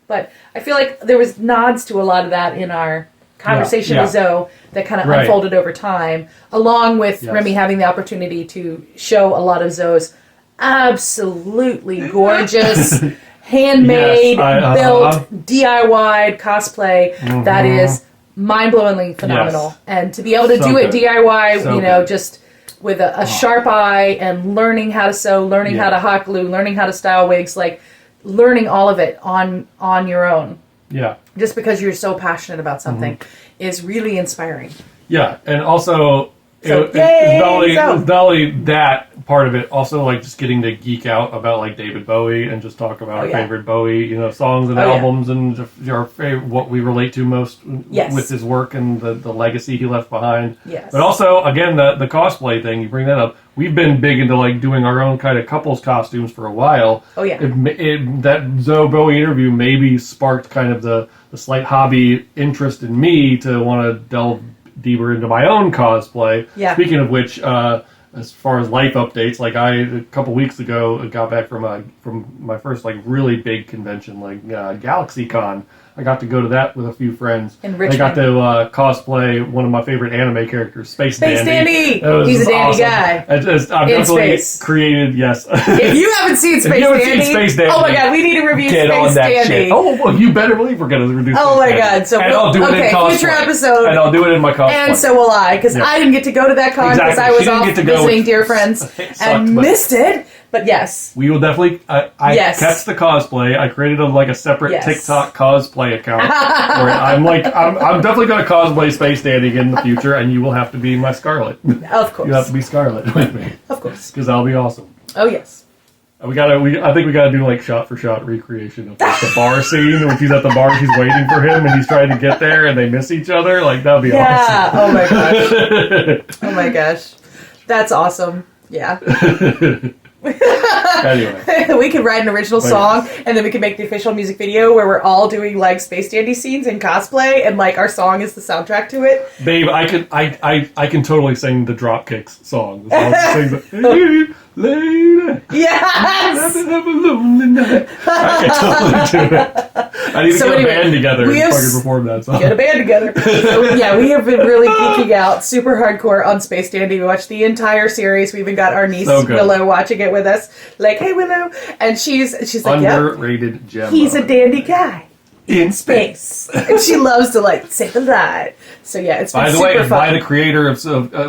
But I feel like there was nods to a lot of that in our conversation with Zoe that kind of unfolded over time, along with Remy having the opportunity to show a lot of Zoe's absolutely gorgeous handmade, built, DIY cosplay that is mind-blowingly phenomenal. And to be able to do it DIY, just with a sharp eye and learning how to sew, learning how to hot glue, learning how to style wigs, like learning all of it on your own. Yeah. Just because you're so passionate about something is really inspiring. Yeah, and also So, it's not only that part of it, also like just getting to geek out about like David Bowie and just talk about our favorite Bowie, songs and albums and just our favorite, what we relate to most with his work and the legacy he left behind. Yes. But also, again, the cosplay thing, you bring that up. We've been big into like doing our own kind of couples costumes for a while. Oh yeah. That Zoe Bowie interview maybe sparked kind of the slight hobby interest in me to want to delve deeper into my own cosplay. Yeah. Speaking of which, as far as life updates, like a couple weeks ago got back from my first like really big convention, like GalaxyCon. I got to go to that with a few friends. In I got Richmond. to cosplay one of my favorite anime characters, Space Dandy! Dandy. He's a dandy guy. I've definitely space. created, yes. If you haven't seen Space Dandy, oh my god, we need to review Space Dandy. Shit. Oh, well, you better believe we're going to review Space Oh my Dandy. god, so and I'll do it in cosplay. Future episode. And I'll do it in my cosplay. And so will I, because I didn't get to go to that con because I was off visiting dear friends and missed it. But yes, we will definitely. I kept the cosplay. I created a separate TikTok cosplay account. Where I'm definitely going to cosplay Space Dandy again in the future, and you will have to be my Scarlet. Of course, you have to be Scarlet with me. Of course, because that'll be awesome. Oh yes. I think we gotta do shot for shot recreation of the bar scene when she's at the bar, she's waiting for him, and he's trying to get there, and they miss each other. That'd be awesome. Yeah. Oh my gosh. Oh my gosh. That's awesome. Yeah. Anyway, we could write an original song, and then we could make the official music video where we're all doing Space Dandy scenes in cosplay, and our song is the soundtrack to it. Babe, I can totally sing the Dropkicks song. Lady, yes. Have a lonely night. I can totally do it. I need to get a band together and fucking perform that song. Get a band together. So, we have been really geeking out, super hardcore on Space Dandy. We watched the entire series. We even got our niece Willow watching it with us. Hey Willow, and she's like, underrated gem. He's a dandy guy in space, and she loves to say the line. So it's been by the super way, fun. by the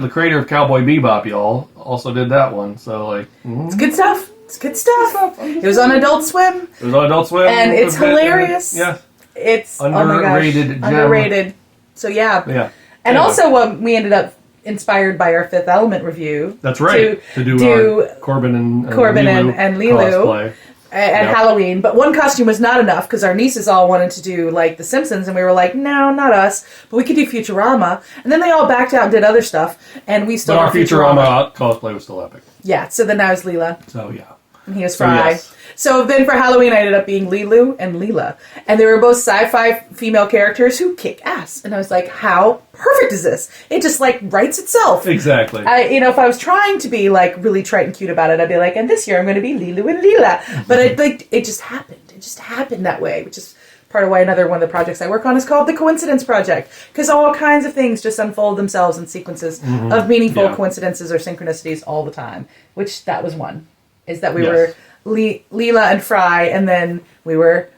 creator of Cowboy Bebop, y'all also did that one. So it's good stuff. It's good stuff. It was on Adult Swim. And it's hilarious. Yeah. It's underrated gem. Underrated. So yeah. And anyway. Also, we ended up inspired by our Fifth Element review. That's right. To do our Corbin and Lilu cosplay. And Halloween, but one costume was not enough because our nieces all wanted to do The Simpsons, and we were like, no, not us, but we could do Futurama, and then they all backed out and did other stuff, and we still. But our Futurama cosplay was still epic. Yeah, so then I was Leela. So yeah, and he was Fry. Yes. So then for Halloween, I ended up being Lilu and Leela, and they were both sci-fi female characters who kick ass, and I was like, how perfect is this? It just writes itself. Exactly. If I was trying to be really trite and cute about it, I'd be like, and this year I'm going to be Lilu and Leela. But it just happened. It just happened that way, which is part of why another one of the projects I work on is called the Coincidence Project, because all kinds of things just unfold themselves in sequences of meaningful coincidences or synchronicities all the time. Which that was one. Is that we were Leela and Fry, and then we were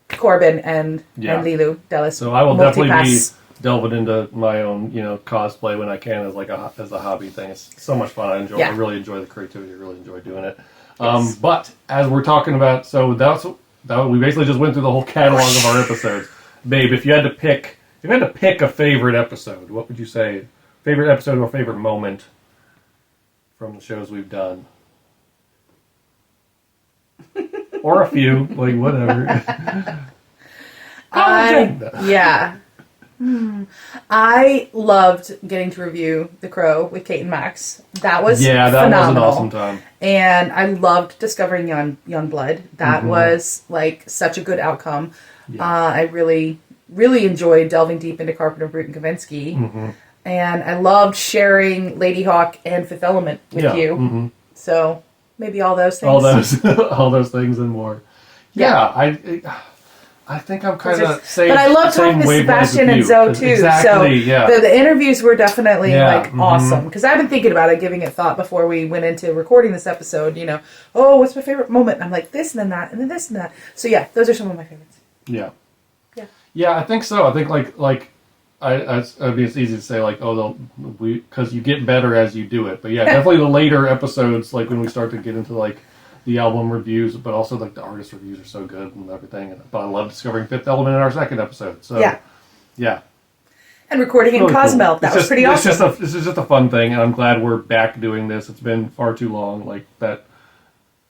Corbin and Lilu Dallas. So I will definitely be delving into my own, cosplay when I can as a hobby thing. It's so much fun. I really enjoy the creativity. I really enjoy doing it. Yes. But as we're talking about, we basically just went through the whole catalog of our episodes. Babe, if you had to pick a favorite episode, what would you say? Favorite episode or favorite moment from the shows we've done? Or a few, whatever. I loved getting to review The Crow with Kate and Max. That was phenomenal. Was an awesome time. And I loved discovering Yungblud. That was such a good outcome. Yeah. I really, really enjoyed delving deep into Carpenter, Brut, and Kavinsky. And I loved sharing Ladyhawk and Fifth Element with you. So maybe all those things. All those things and more. Yeah, I think I'm kind of same. But I love talking to Sebastian and Zoe too. Exactly. So the interviews were definitely awesome, because I've been thinking about it, giving it thought before we went into recording this episode. What's my favorite moment? And I'm like this and then that and then this and that. So yeah, those are some of my favorites. Yeah, I think so. I think I mean, it's easy to say because you get better as you do it. But definitely the later episodes, when we start to get into the album reviews, but also the artist reviews are so good and everything. But I love discovering Fifth Element in our second episode. So yeah. And recording in Cozumel, cool. that was pretty awesome. This is just a fun thing, and I'm glad we're back doing this. It's been far too long, that.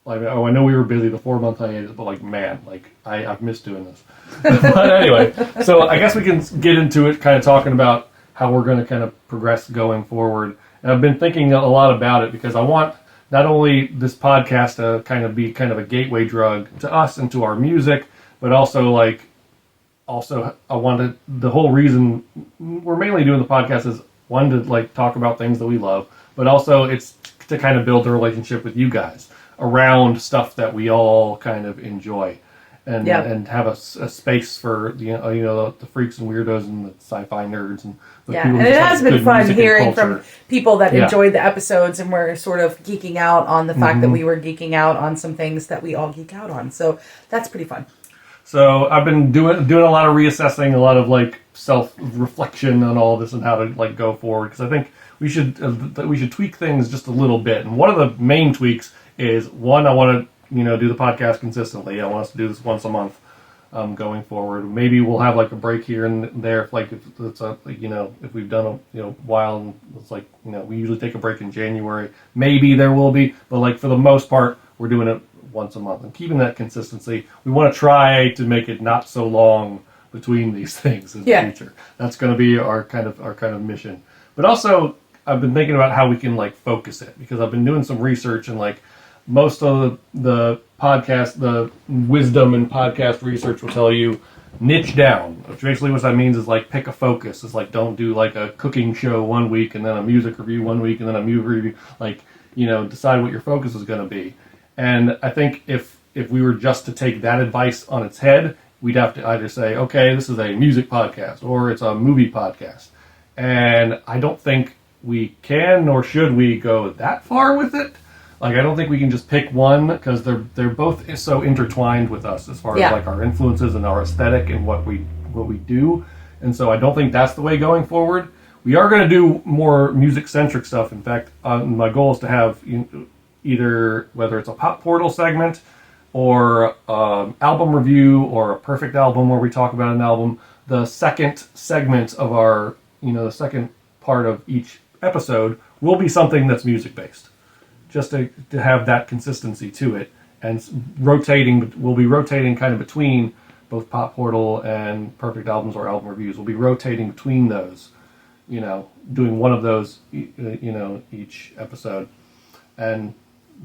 I know we were busy the 4-month hiatus, but I've missed doing this. But anyway, so I guess we can get into it, kind of talking about how we're going to kind of progress going forward. And I've been thinking a lot about it because I want not only this podcast to kind of be kind of a gateway drug to us and to our music, but also I wanted, the whole reason we're mainly doing the podcast is one, to talk about things that we love, but also it's to kind of build a relationship with you guys around stuff that we all kind of enjoy. and have a space for the freaks and weirdos and the sci-fi nerds and the people and who it just has like been good fun music and hearing culture. from people that enjoyed the episodes and were sort of geeking out on the fact that we were geeking out on some things that we all geek out on. So that's pretty fun. So I've been doing a lot of reassessing, a lot of like self-reflection on all this and how to like go forward, because I think we should tweak things just a little bit. And one of the main tweaks is, one, I want to do the podcast consistently. I want us to do this once a month going forward. Maybe we'll have like a break here and there if it's if we've done a while, and it's like we usually take a break in January. Maybe there will be, but like for the most part we're doing it once a month and keeping that consistency. We want to try to make it not so long between these things in the future. That's going to be our kind of mission. But also, I've been thinking about how we can like focus it, because I've been doing some research, and like most of the podcast, the wisdom in podcast research will tell you niche down. Which basically what that means is like pick a focus. It's like don't do like a cooking show one week and then a music review one week and then a movie review. Like decide what your focus is going to be. And I think if we were just to take that advice on its head, we'd have to either say, okay, this is a music podcast or it's a movie podcast. And I don't think we can nor should we go that far with it. Like I don't think we can just pick one, because they're both so intertwined with us as far as like our influences and our aesthetic and what we do. And so I don't think that's the way going forward. We are going to do more music-centric stuff. In fact, my goal is to have either, whether it's a Pop Portal segment or album review or a perfect album where we talk about an album, the second segment of our, the second part of each episode will be something that's music-based, just to have that consistency to it. And we'll be rotating kind of between both Pop Portal and perfect albums or album reviews. We'll be rotating between those, doing one of those, each episode. And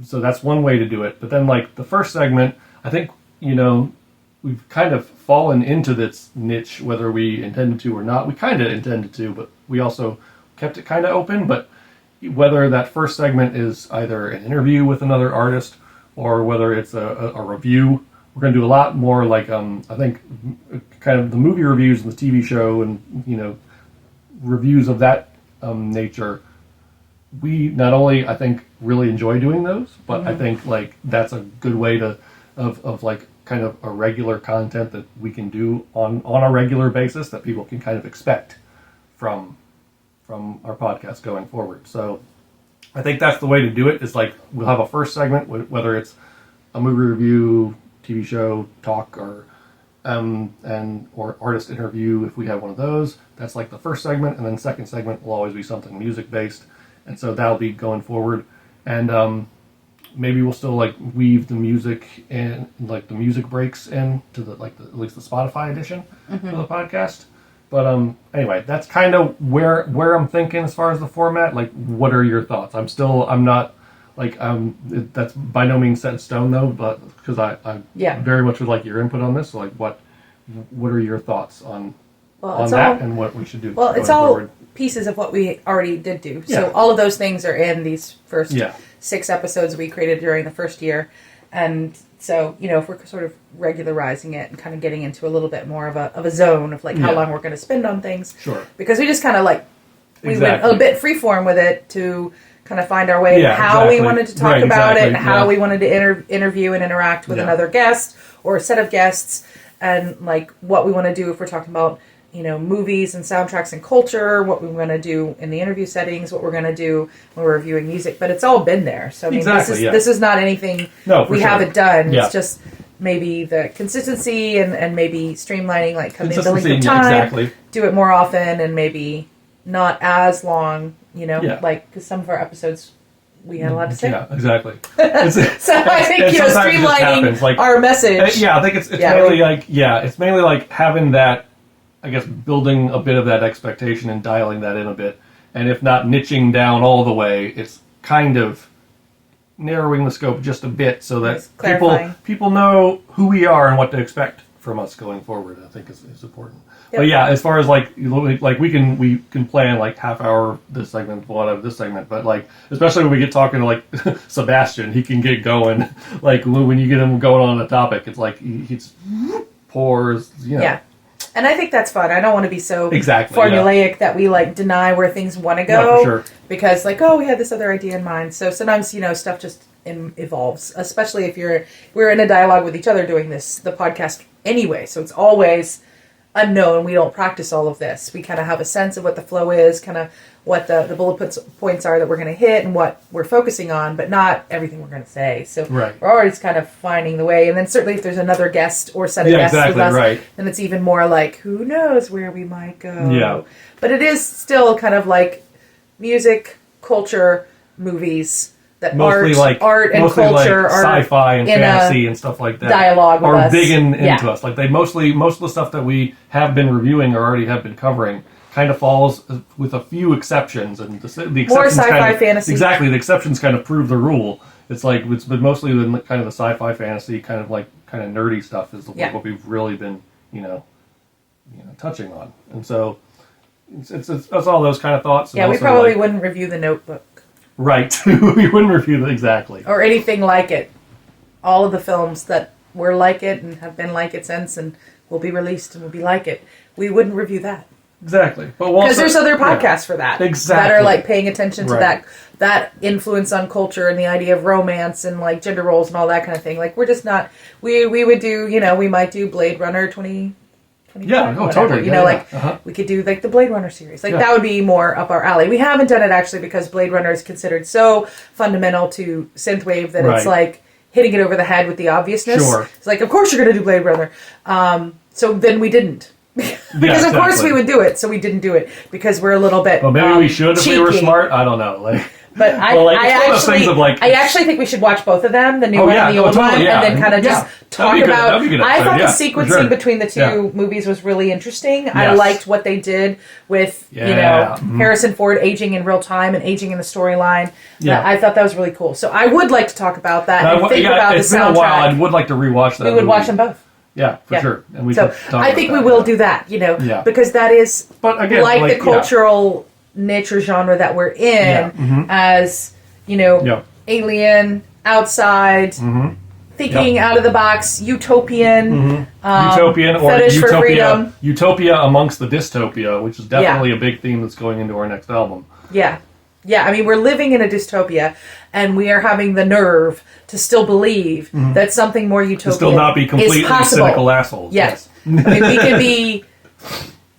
so that's one way to do it. But then like the first segment, I think, we've kind of fallen into this niche, whether we intended to or not. We kind of intended to, but we also kept it kind of open. But whether that first segment is either an interview with another artist or whether it's a review, we're going to do a lot more like, I think, kind of the movie reviews and the TV show and, reviews of that nature. We not only, I think, really enjoy doing those, but I think like that's a good way of like kind of a regular content that we can do on a regular basis that people can kind of expect from our podcast going forward. So I think that's the way to do it. Is like we'll have a first segment, whether it's a movie review, TV show, talk, or artist interview if we have one of those. That's like the first segment, and then second segment will always be something music based. And so that'll be going forward. And maybe we'll still like weave the music and like the music breaks in to at least the Spotify edition of the podcast. But anyway, that's kind of where I'm thinking as far as the format. Like, what are your thoughts? I'm not like that's by no means set in stone though, but because I very much would like your input on this. So like, what are your thoughts on that and what we should do? Well, it's all pieces of what we already did do. Yeah. So all of those things are in these first 6 episodes we created during the first year. And so, if we're sort of regularizing it and kind of getting into a little bit more of a zone of like how long we're going to spend on things. Sure. Because we just kind of like, we went a bit freeform with it to kind of find our way how we wanted to talk about it and how we wanted to interview and interact with another guest or a set of guests, and like what we want to do if we're talking about movies and soundtracks and culture, what we're going to do in the interview settings, what we're going to do when we're reviewing music. But it's all been there. So I mean, this is not anything we haven't done. Yeah. It's just maybe the consistency and maybe streamlining, like coming in the length of time, do it more often, and maybe not as long, like because some of our episodes we had a lot to say. Yeah, exactly. So I think streamlining our message. I think it's mainly like having that, I guess, building a bit of that expectation and dialing that in a bit. And if not niching down all the way, it's kind of narrowing the scope just a bit so that people know who we are and what to expect from us going forward, I think is important. Yep. But yeah, as far as like we can plan like half hour this segment, whatever this segment, but like especially when we get talking to like Sebastian, he can get going. Like when you get him going on a topic, it's like he's pours, you know. Yeah. And I think that's fun. I don't want to be so Exactly, formulaic that we like deny where things want to go. No, for sure. Because like, oh, we had this other idea in mind. So sometimes, you know, stuff just evolves, especially if we're in a dialogue with each other doing the podcast anyway. So it's always unknown. We don't practice all of this. We kind of have a sense of what the flow is, kind of what the bullet points are that we're going to hit and what we're focusing on, but not everything we're going to say. So right. We're always kind of finding the way. And then certainly if there's another guest or set of guests with us, right. then it's even more like, who knows where we might go. Yeah. But it is still kind of like music, culture, movies, that mostly art and culture like are sci-fi and fantasy and stuff like that. Dialogue with are us. big into us. Like most of the stuff that we have been reviewing or already have been covering kind of falls with a few exceptions, and the exceptions more sci-fi fantasy. Exactly, the exceptions kind of prove the rule. It's like it's been mostly the kind of the sci-fi fantasy, kind of nerdy stuff is what we've really been touching on, and so it's all those kind of thoughts. Yeah, we probably wouldn't review The Notebook. Right, we wouldn't review that exactly, or anything like it. All of the films that were like it and have been like it since, and will be released and will be like it, we wouldn't review that. Exactly, but because there's other podcasts for that. Exactly, that are like paying attention to that influence on culture and the idea of romance and like gender roles and all that kind of thing. Like we're just not. We would do we might do Blade Runner 20. Yeah, no, totally. We could do like the Blade Runner series. Like that would be more up our alley. We haven't done it actually because Blade Runner is considered so fundamental to synthwave that it's like hitting it over the head with the obviousness. Sure. It's like, of course you're going to do Blade Runner. So then we didn't. Because of course we would do it, so we didn't do it because we're a little bit. Well, maybe we should if cheeky. we were smart. I don't know. But I actually think we should watch both of them, the new one and the old one, and then kind of just talk about. I thought the sequencing between the two movies was really interesting. Yes. I liked what they did with Harrison Ford aging in real time and aging in the storyline. Yeah. I thought that was really cool. So I would like to talk about that and think about the soundtrack. It's been a while. I would like to rewatch that. We would watch them both. Yeah, for sure. And we I think we will do that, because that is again, the cultural nature genre that we're in as, alien, outside, thinking out of the box, utopian, utopian or fetish for freedom. Utopia amongst the dystopia, which is definitely a big theme that's going into our next album. Yeah. Yeah, I mean, we're living in a dystopia, and we are having the nerve to still believe that something more utopian to still not be completely cynical assholes. Yes. I mean, we can be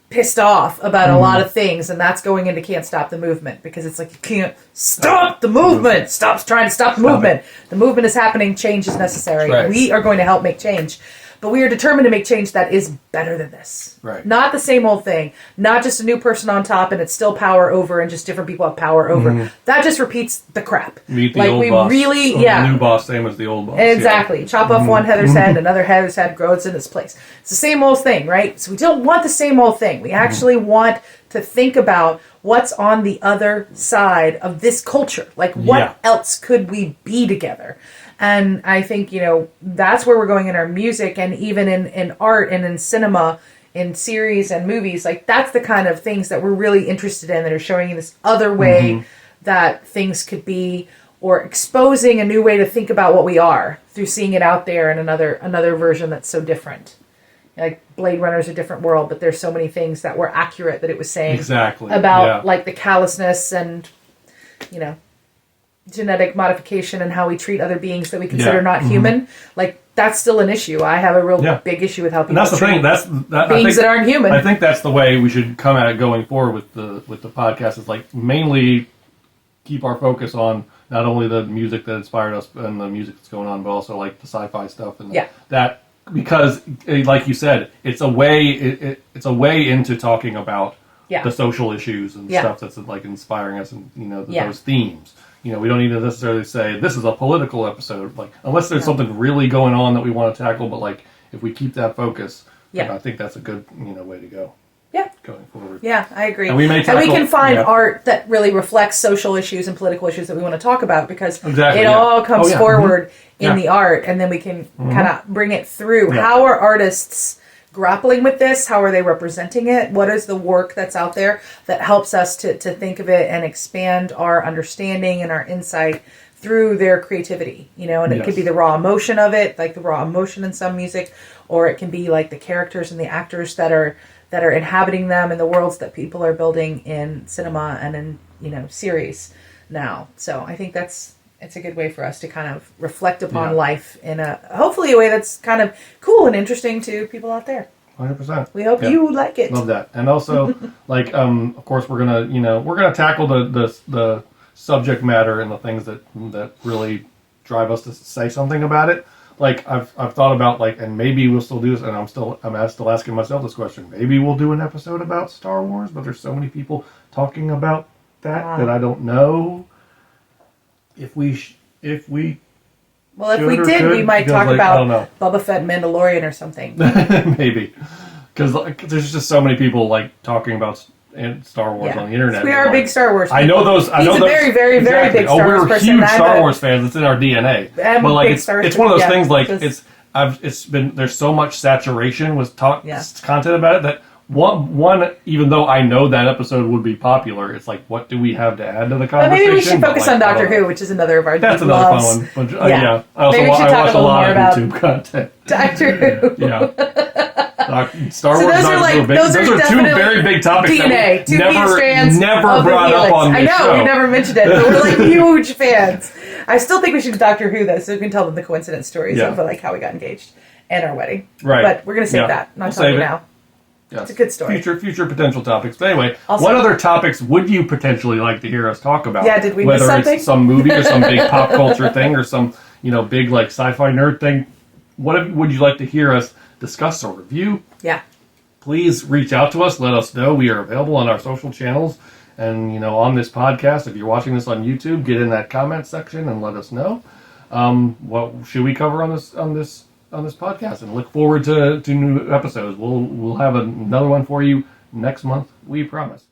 pissed off about a lot of things, and that's going into Can't Stop the Movement, because it's like, you can't stop the movement! Stop trying to stop the movement! The movement is happening, change is necessary. Right. We are going to help make change. But we are determined to make change that is better than this. Right. Not the same old thing. Not just a new person on top and it's still power over and just different people have power over. That just repeats the crap. Meet the old boss. Really, the new boss, same as the old boss. Exactly. Chop off one heather's head, another heather's head grows in its place. It's the same old thing, right? So we don't want the same old thing. We actually want to think about what's on the other side of this culture. Like, what else could we be together? And I think, that's where we're going in our music and even in art and in cinema, in series and movies. Like, that's the kind of things that we're really interested in, that are showing you this other way that things could be, or exposing a new way to think about what we are through seeing it out there in another version that's so different. Like, Blade Runner's a different world, but there's so many things that were accurate that it was saying about like the callousness and, genetic modification and how we treat other beings that we consider not human. Like, that's still an issue. I have a real big issue with how people treat beings that aren't human. I think that's the way we should come at it going forward with the podcast. Is like mainly keep our focus on not only the music that inspired us and the music that's going on, but also like the sci-fi stuff and that, because like you said, it's a way into talking about the social issues and stuff that's like inspiring us, and those themes. We don't need to necessarily say this is a political episode, like, unless there's something really going on that we want to tackle. But like, if we keep that focus, I think that's a good way to go. going forward. Yeah, I agree. And we may and we can find yeah. art that really reflects social issues and political issues that we want to talk about, because Exactly, it yeah. all comes Oh, yeah. forward Mm-hmm. in Yeah. the art, and then we can kind of bring it through. Yeah. How are artists grappling with this? How are they representing it? What is the work that's out there that helps us to think of it and expand our understanding and our insight through their creativity, you know? And it Yes. could be the raw emotion of it, like the raw emotion in some music, or it can be like the characters and the actors that are inhabiting them and the worlds that people are building in cinema and in, you know, series now. So I think it's a good way for us to kind of reflect upon life in hopefully a way that's kind of cool and interesting to people out there. 100%. We hope you like it. Love that. And also, like, of course, we're gonna tackle the subject matter and the things that really drive us to say something about it. Like, I've thought about, like, and maybe we'll still do this, and I'm still asking myself this question. Maybe we'll do an episode about Star Wars, but there's so many people talking about that I don't know if we well, if should we or did, could, we might because, talk like, I don't about know. Boba Fett Mandalorian or something. Maybe, because there's just so many people like talking about Star Wars on the internet. We are big Star Wars people. I know those. He's a very, very, very big Star Wars person. We're huge Star Wars fans. It's in our DNA. I'm But a like, big it's Star Wars one of those fan, things. Like, just- it's been, there's so much saturation with content about it that one, even though I know that episode would be popular, it's like, what do we have to add to the But conversation? maybe we should focus like, on Doctor Who, which is another of our That's deep another loves. fun one. But, Yeah. I also Maybe we should talk watch a a little lot more of about YouTube content. Doctor Who. Yeah. Star So Wars. those are like big, those are two definitely very big topics. DNA, that two we key strands never of the brought up helix. on this I know show. we never mentioned it, but we're like huge fans. I still think we should do Doctor Who though, so we can tell them the coincidence stories of like how we got engaged and our wedding. Right. But we're gonna save that. Not telling you now. Yes. It's a good story. Future potential topics. But anyway, Also, what other topics would you potentially like to hear us talk about? Yeah, did we miss Whether something? it's some movie or some big pop culture thing or some, big like sci-fi nerd thing. What would you like to hear us discuss or review? Yeah. Please reach out to us. Let us know. We are available on our social channels and, on this podcast. If you're watching this on YouTube, get in that comment section and let us know. What should we cover on this podcast? And look forward to new episodes. We'll have another one for you next month. We promise.